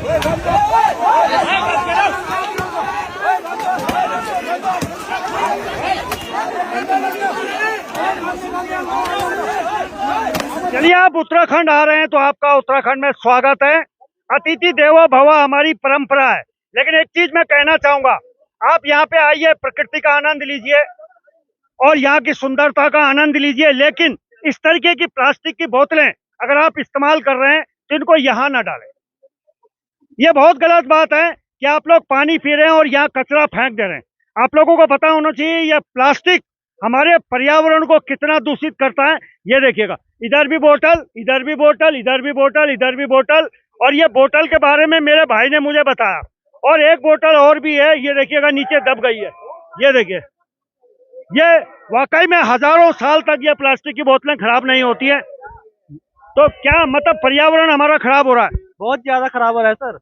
चलिए, आप उत्तराखंड आ रहे हैं तो आपका उत्तराखंड में स्वागत है। अतिथि देवो भव हमारी परंपरा है। लेकिन एक चीज मैं कहना चाहूंगा, आप यहाँ पे आइए, प्रकृति का आनंद लीजिए और यहाँ की सुंदरता का आनंद लीजिए। लेकिन इस तरीके की प्लास्टिक की बोतलें अगर आप इस्तेमाल कर रहे हैं तो इनको यहाँ ना डालें। ये बहुत गलत बात है कि आप लोग पानी पी रहे हैं और यहाँ कचरा फेंक दे रहे हैं। आप लोगों को पता होना चाहिए ये प्लास्टिक हमारे पर्यावरण को कितना दूषित करता है। ये देखिएगा, इधर भी बोतल, इधर भी बोतल, इधर भी बोतल, इधर भी बोतल। और ये बोतल के बारे में मेरे भाई ने मुझे बताया, और एक बोतल और भी है, ये देखिएगा नीचे दब गई है। ये देखिए, ये वाकई में हजारों साल तक ये प्लास्टिक की बोतलें खराब नहीं होती है। तो क्या मतलब पर्यावरण हमारा खराब हो रहा है? बहुत ज्यादा खराब हो रहा है सर।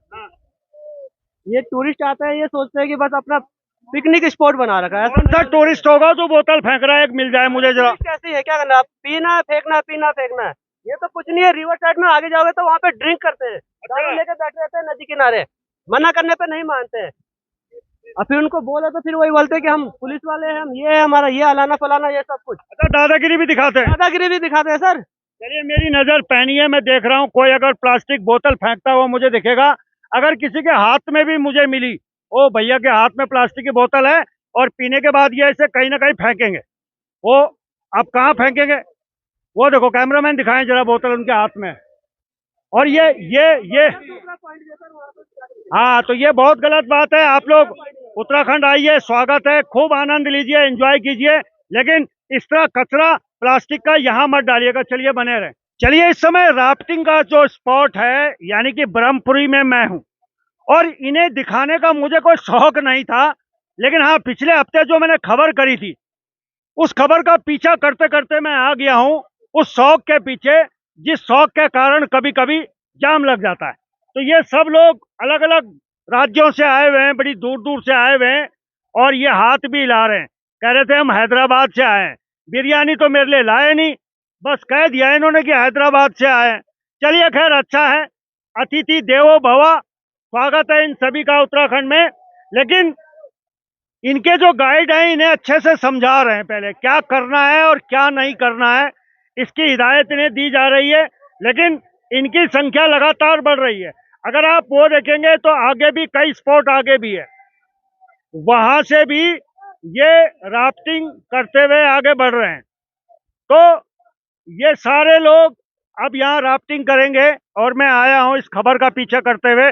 ये टूरिस्ट आता है, ये सोचते हैं कि बस अपना पिकनिक स्पॉट बना रखा है। कौन सा टूरिस्ट होगा जो बोतल फेंक रहा है? एक मिल जाए मुझे जरा। कैसी है, क्या करना है? पीना है, फेंकना है, पीना फेंकना है। ये तो कुछ नहीं है। रिवर साइड में आगे जाओगे तो वहाँ पे ड्रिंक करते हैं, दारू लेके बैठे रहते हैं नदी किनारे, मना करने पे नहीं मानते हैं। और फिर उनको बोले तो फिर वही बोलते हैं कि हम पुलिस वाले हैं, हम ये है, हमारा ये अलाना फलाना, ये सब कुछ। अच्छा, दादागिरी भी दिखाते हैं। दादागिरी भी दिखाते हैं सर। चलिए, मेरी नजर पैनी है, मैं देख रहा हूँ कोई अगर प्लास्टिक बोतल फेंकता हुआ मुझे दिखेगा, अगर किसी के हाथ में भी मुझे मिली, ओ भैया के हाथ में प्लास्टिक की बोतल है और पीने के बाद ये ऐसे कहीं ना कहीं फेंकेंगे, वो आप कहाँ फेंकेंगे? वो देखो, कैमरामैन दिखाएं जरा, बोतल उनके हाथ में। और ये हाँ, तो ये बहुत गलत बात है। आप लोग उत्तराखंड आइए, स्वागत है, खूब आनंद लीजिए, एंजॉय कीजिए, लेकिन इस तरह कचरा प्लास्टिक का यहाँ मत डालिएगा। चलिए, बने रहे। चलिए, इस समय राफ्टिंग का जो स्पॉट है, यानी कि ब्रह्मपुरी में मैं हूँ, और इन्हें दिखाने का मुझे कोई शौक नहीं था। लेकिन हाँ, पिछले हफ्ते जो मैंने खबर करी थी, उस खबर का पीछा करते करते मैं आ गया हूँ उस शौक के पीछे, जिस शौक के कारण कभी कभी जाम लग जाता है। तो ये सब लोग अलग अलग राज्यों से आए हुए हैं, बड़ी दूर दूर से आए हुए हैं, और ये हाथ भी हिला रहे हैं। कह रहे थे हम हैदराबाद से आए हैं। बिरयानी तो मेरे लिए लाए नहीं, बस कह दिया इन्होंने कि हैदराबाद से आए हैं। चलिए, खैर, अच्छा है, अतिथि देवो भव, स्वागत है इन सभी का उत्तराखंड में। लेकिन इनके जो गाइड हैं इन्हें अच्छे से समझा रहे हैं पहले क्या करना है और क्या नहीं करना है, इसकी हिदायत इन्हें दी जा रही है। लेकिन इनकी संख्या लगातार बढ़ रही है। अगर आप वो देखेंगे तो आगे भी कई स्पॉट आगे भी है, वहां से भी ये राफ्टिंग करते हुए आगे बढ़ रहे हैं। तो ये सारे लोग अब यहाँ राफ्टिंग करेंगे, और मैं आया हूँ इस खबर का पीछा करते हुए।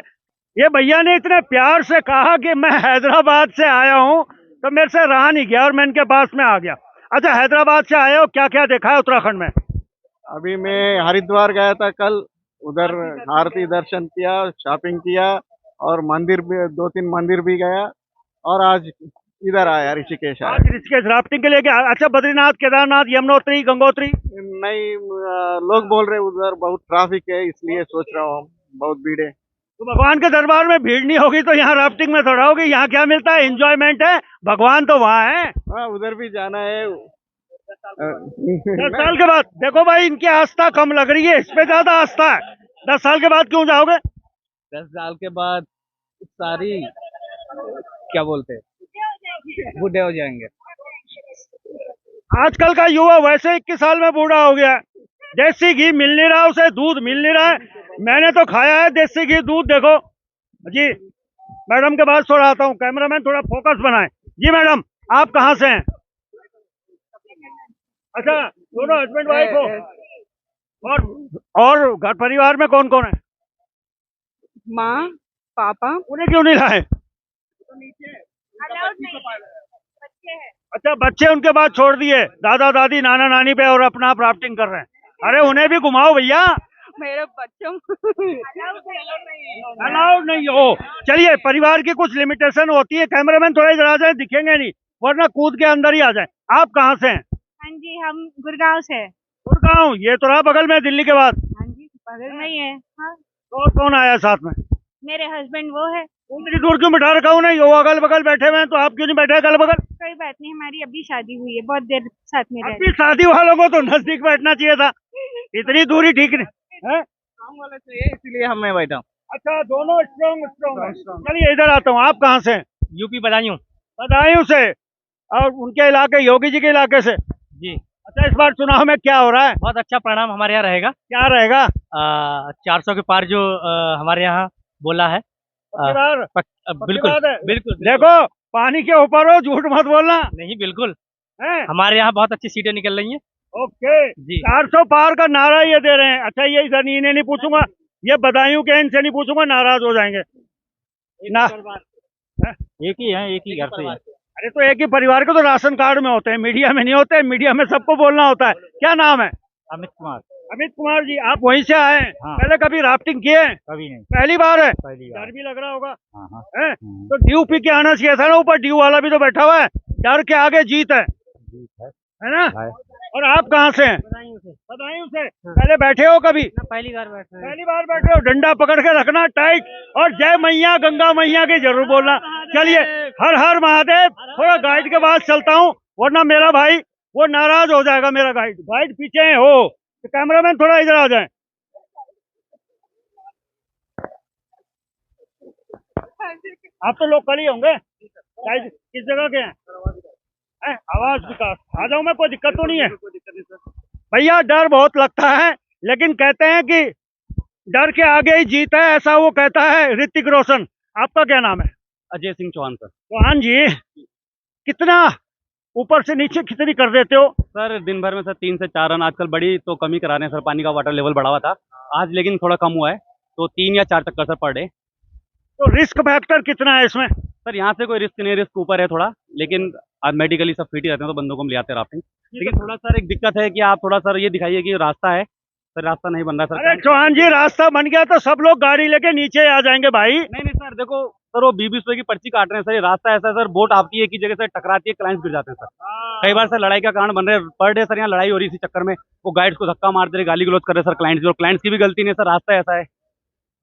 ये भैया ने इतने प्यार से कहा कि मैं हैदराबाद से आया हूँ, तो मेरे से रहा नहीं गया और मैं इनके पास में आ गया। अच्छा, हैदराबाद से आए हो, क्या क्या देखा है उत्तराखंड में? अभी मैं हरिद्वार गया था कल, उधर आरती दर्शन किया, शॉपिंग किया, और मंदिर भी, 2-3 मंदिर भी गया, और आज इधर आया, ऋषिकेश आया। आज ऋषिकेश राफ्टिंग के लिए गया? अच्छा, बद्रीनाथ, केदारनाथ, यमुनोत्री, गंगोत्री? नहीं, लोग बोल रहे उधर बहुत ट्रैफिक है, इसलिए सोच रहा हूँ, बहुत भीड़ है। तो भगवान के दरबार में भीड़ नहीं होगी तो यहाँ राफ्टिंग में थोड़ा होगी। यहाँ क्या मिलता है? एंजॉयमेंट है, भगवान तो वहाँ है। हाँ, उधर भी जाना है। 10 साल के बाद देखो भाई, इनकी आस्था कम लग रही है, इस पे ज्यादा आस्था है। 10 साल के बाद क्यों जाओगे? 10 साल के बाद सारी क्या बोलते हैं, बूढ़े हो जाएंगे। आजकल का युवा वैसे 21 साल में बूढ़ा हो गया है। देसी घी मिल नहीं रहा, उसे दूध मिल नहीं रहा है। मैंने तो खाया है देसी घी दूध। देखो जी, मैडम के पास थोड़ा आता हूँ, कैमरामैन थोड़ा फोकस बनाए। जी मैडम, आप कहाँ से हैं? अच्छा, दोनों हस्बैंड वाइफ हो? और घर परिवार में कौन कौन है? माँ, पापा। उन्हें क्यों नहीं लाए? अच्छा, बच्चे उनके बाद छोड़ दिए, दादा दादी नाना नानी पे, और अपना आप राफ्टिंग कर रहे हैं। अरे उन्हें भी घुमाओ भैया। मेरे बच्चों अलाउड नहीं हो। चलिए, परिवार की कुछ लिमिटेशन होती है। कैमरामैन थोड़ा इधर आ जाए, दिखेंगे नहीं, वरना कूद के अंदर ही आ जाए। आप कहाँ से हैं? हाँ जी, हम गुड़गांव से हैं। गुड़गांव, ये तो रहा बगल में, दिल्ली के बाद। हाँ जी, बगल में ही है। हाँ, तो कौन आया साथ में? मेरे हस्बैंड वो है। इतनी दूर क्यों बिठा रखा हूँ? नहीं, वो अगल बगल बैठे हुए हैं, तो आप क्यों नहीं बैठे अगल बगल? कोई बात नहीं, हमारी अभी शादी हुई है, बहुत देर साथ में रह अभी शादी वालों को तो नजदीक बैठना चाहिए था, इतनी दूरी ठीक नहीं है। काम वाले चाहिए, इसलिए हम मैं बैठा हूँ। अच्छा, दोनों स्ट्रॉन्ग। चलिए इधर आता हूँ, आप कहाँ से हैं? यूपी बदायूं। बदायूं से। और उनके इलाके, योगी जी के इलाके से। जी, अच्छा, इस बार चुनाव में क्या हो रहा है, बहुत अच्छा परिणाम हमारे यहाँ रहेगा। क्या रहेगा? 400 के पार जो हमारे यहाँ बोला है। पक्की बात? बिल्कुल पक्की बात है? बिल्कुल। देखो, पानी के ऊपर हो, झूठ मत बोलना नहीं, बिल्कुल है। हमारे यहाँ बहुत अच्छी सीटें निकल रही हैं। ओके जी। 400 पार का नारा ये दे रहे हैं। अच्छा, ये इधर इन्हें नहीं पूछूंगा, ये बदायूं के इनसे नहीं पूछूंगा, नाराज हो जाएंगे ना। एक ही है, एक ही घर से है। अरे तो एक ही परिवार के तो राशन कार्ड में होते हैं, मीडिया में नहीं होते। मीडिया में सबको बोलना होता है। क्या नाम है? अमित कुमार। अमित कुमार जी, आप वहीं से आए हैं? हाँ। पहले कभी राफ्टिंग किए हैं? कभी नहीं, पहली बार है? पहली बार। डर भी लग रहा होगा हाँ हाँ। है? तो ड्यू पी के आना चाहिए था ना, ऊपर ड्यू वाला भी तो बैठा हुआ है। डर के आगे जीत है ना? है। और आप कहाँ से हैं? बदायूं से। बदायूं से। पहले बैठे हो कभी? पहली बार बैठ रहे हैं। पहली बार बैठे हो। डंडा पकड़ के रखना टाइट, और जय मैया गंगा मैया की जरूर बोलना। चलिए, हर हर महादेव। थोड़ा गाइड के पास चलता हूँ, वरना मेरा भाई वो नाराज हो जाएगा। मेरा गाइड पीछे है हो, तो कैमरामैन थोड़ा इधर आ जाए। आप तो लोकल ही होंगे, गाइड किस जगह के हैं? आवाज विकास। आ जाऊं मैं, कोई दिक्कत तो नहीं है भैया? डर बहुत लगता है, लेकिन कहते हैं कि डर के आगे ही जीत है, ऐसा वो कहता है ऋतिक रोशन। आपका क्या नाम है? अजय सिंह चौहान सर। चौहान जी, कितना ऊपर से नीचे कितनी कर देते हो? सर दिन भर में सर 3 से 4 रन। आजकल बड़ी तो कम ही करा रहे हैं सर, पानी का वाटर लेवल बढ़ा हुआ था आज, लेकिन थोड़ा कम हुआ है, तो 3 या 4 चक्कर सर पर डे। तो रिस्क फैक्टर कितना है इसमें? सर यहाँ से कोई रिस्क नहीं, रिस्क ऊपर है थोड़ा, लेकिन आज मेडिकली सब फिट ही रहते हैं तो बंदों को हम ले आते हैं राफ्टिंग। लेकिन थोड़ा सर एक दिक्कत है कि आप थोड़ा सर ये दिखाइए कि रास्ता है। सर रास्ता नहीं बन रहा सर। अरे चौहान जी, रास्ता बन गया तो सब लोग गाड़ी लेके नीचे आ जाएंगे भाई। नहीं सर, देखो सर, वो 20-20 रुपए की पर्ची काट रहे हैं सर। ये रास्ता ऐसा है सर, बोट आती है एक ही जगह से टकराती है, क्लाइंट्स गिर जाते हैं सर। कई बार सर लड़ाई का कारण बन रहे हैं पर डे सर। यहाँ लड़ाई हो रही है, इसी चक्कर में वो गाइड्स को धक्का मारते रहे, गाली गलौज कर रहे सर क्लाइंट्स भी, और क्लाइंट्स की भी गलती नहीं सर, रास्ता ऐसा है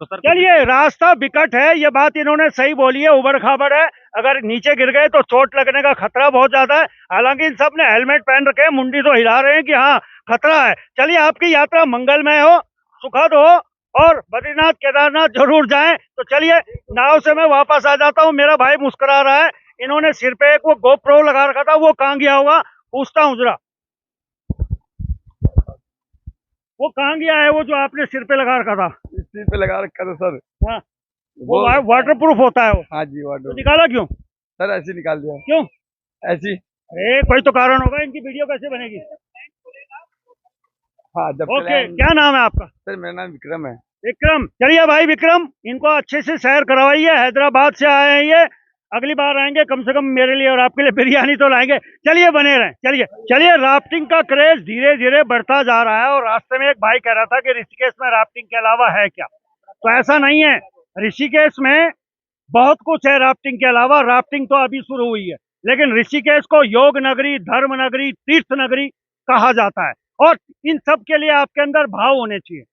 तो सर। चलिए, रास्ता बिकट है, ये बात इन्होंने सही बोली है, उबड़ खाबड़ है। अगर नीचे गिर गए तो चोट लगने का खतरा बहुत ज्यादा है। हालांकि इन सब ने हेलमेट पहन रखे हैं, मुंडी तो हिला रहे हैं कि हाँ खतरा है। चलिए, आपकी यात्रा मंगलमय हो, सुखद हो, और बद्रीनाथ केदारनाथ जरूर जाएं। तो चलिए, नाव से मैं वापस आ जाता हूँ। मेरा भाई मुस्कुरा रहा है, इन्होंने सिर पे एक वो गोप्रो लगा रखा था, वो कहाँ गया होगा, पूछता हूँ जरा। वो कहाँ गया है, वो जो आपने सिर पे लगा रखा था? इसी पे लगा रखा था सर। हाँ, वो वाटर प्रूफ होता है वो। हाँ जी, तो वाटर निकाला क्यों? सर ऐसे निकाल दिया। क्यों? ऐसी। अरे कोई तो कारण होगा, इनकी वीडियो कैसे बनेगी? हाँ, जब ओके, क्या नाम है आपका? सर मेरा नाम विक्रम है। विक्रम। चलिए भाई विक्रम, इनको अच्छे से सैर करवाइए। हैदराबाद से आए हैं ये, अगली बार आएंगे कम से कम मेरे लिए और आपके लिए बिरयानी तो लाएंगे। चलिए, बने रहें। चलिए, राफ्टिंग का क्रेज धीरे धीरे बढ़ता जा रहा है। और रास्ते में एक भाई कह रहा था कि ऋषिकेश में राफ्टिंग के अलावा है क्या, तो ऐसा नहीं है। ऋषिकेश में बहुत कुछ है राफ्टिंग के अलावा। राफ्टिंग तो अभी शुरू हुई है, लेकिन ऋषिकेश को योग नगरी, धर्म नगरी, तीर्थ नगरी कहा जाता है। और इन सब के लिए आपके अंदर भाव होने चाहिए,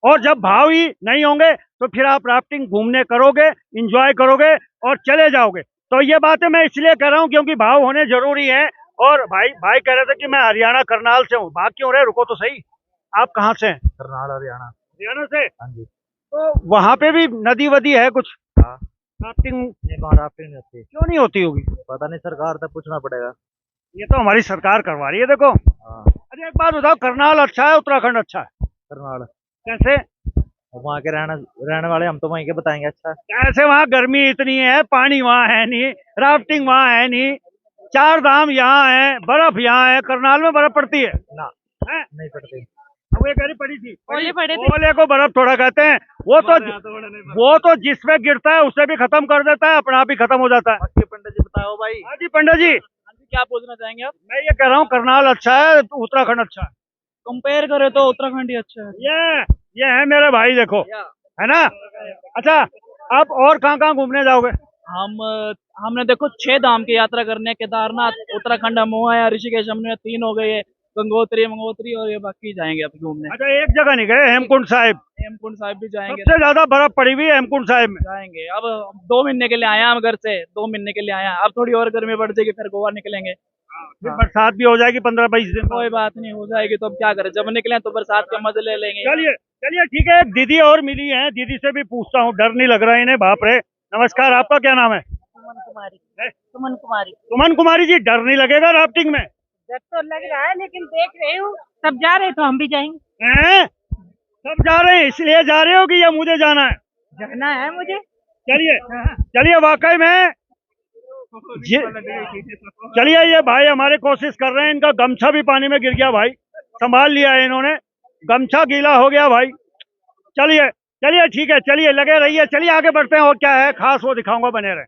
और जब भाव ही नहीं होंगे तो फिर आप राफ्टिंग घूमने करोगे, एंजॉय करोगे और चले जाओगे। तो ये बातें मैं इसलिए कह रहा हूँ क्योंकि भाव होने जरूरी है। और भाई कह रहे थे कि मैं हरियाणा करनाल से हूँ। भाग क्यों रहे, रुको तो सही। आप कहाँ से हैं? करनाल, हरियाणा। हरियाणा से? हाँ जी। तो वहाँ पे भी नदी वदी है कुछ? हाँ। राफ्टिंग राफ्टिंग नहीं होती। क्यों नहीं होती होगी? पता नहीं, सरकार तक पूछना पड़ेगा। ये तो हमारी सरकार करवा रही है, देखो। हाँ। अरे एक बात बताओ, करनाल अच्छा है उत्तराखंड अच्छा है? करनाल कैसे? वहाँ के रहने वाले हम तो वहीं के बताएंगे। अच्छा कैसे? वहाँ गर्मी इतनी है, पानी वहाँ है नहीं, राफ्टिंग वहाँ है नहीं, 4 धाम यहाँ है, बर्फ यहाँ है। करनाल में बर्फ पड़ती है ना? है? नहीं पड़ती। वो एक पड़ी थी, ओले पड़े थे। ओले को बर्फ थोड़ा कहते हैं। वो तो जिसमें गिरता है उसे भी खत्म कर देता है, अपना आप ही खत्म हो जाता है। पंडित जी बताओ भाई। हाँ जी पंडित जी, क्या पूछना चाहेंगे आप? मैं ये कह रहा हूँ करनाल अच्छा है उत्तराखंड अच्छा है? कंपेयर करें तो उत्तराखंड ही अच्छा है। ये है मेरे भाई, देखो, है ना? अच्छा, आप और कहाँ कहाँ घूमने जाओगे? हमने देखो 6 धाम की यात्रा करने, केदारनाथ, उत्तराखंड हम हुआ है, ऋषिकेश हमने 3 हो गए, गंगोत्री मंगोत्री, और ये बाकी जाएंगे अभी घूमने। अच्छा, एक जगह नहीं गए, हेमकुंड साहिब? हेमकुंड साहिब भी जाएंगे। सबसे ज्यादा बर्फ पड़ी हुई है हेमकुंड साहिब में। जाएंगे। अब 2 महीने के लिए आए हैं हम घर से, 2 महीने के लिए आए हैं। अब थोड़ी और गर्मी बढ़ जाएगी, फिर गोवा निकलेंगे। फिर बरसात भी हो जाएगी 15-20 दिन बाद। कोई बात नहीं, हो जाएगी तो अब क्या करें, जब निकले तो बरसात का मजे ले लेंगे। चलिए चलिए ठीक है, एक दीदी और मिली है, दीदी से भी पूछता हूँ, डर नहीं लग रहा है इन्हें, बाप रे। नमस्कार, आपका क्या नाम है? सुमन कुमारी। है? सुमन कुमारी। सुमन कुमारी जी, डर नहीं लगेगा राफ्टिंग में? डर तो लग रहा है, लेकिन देख रही हूँ सब जा रहे तो हम भी जाएंगे। हैं? सब जा रहे हैं इसलिए जा रहे हो कि या मुझे जाना है? जाना है मुझे। चलिए चलिए, वाकई में चलिए, ये भाई हमारे कोशिश कर रहे हैं, इनका गमछा भी पानी में गिर गया भाई, संभाल लिया है इन्होंने, गमछा गीला हो गया भाई। चलिए चलिए ठीक है, चलिए लगे रहिए, चलिए आगे बढ़ते हैं, और क्या है खास वो दिखाऊंगा, बने रहे।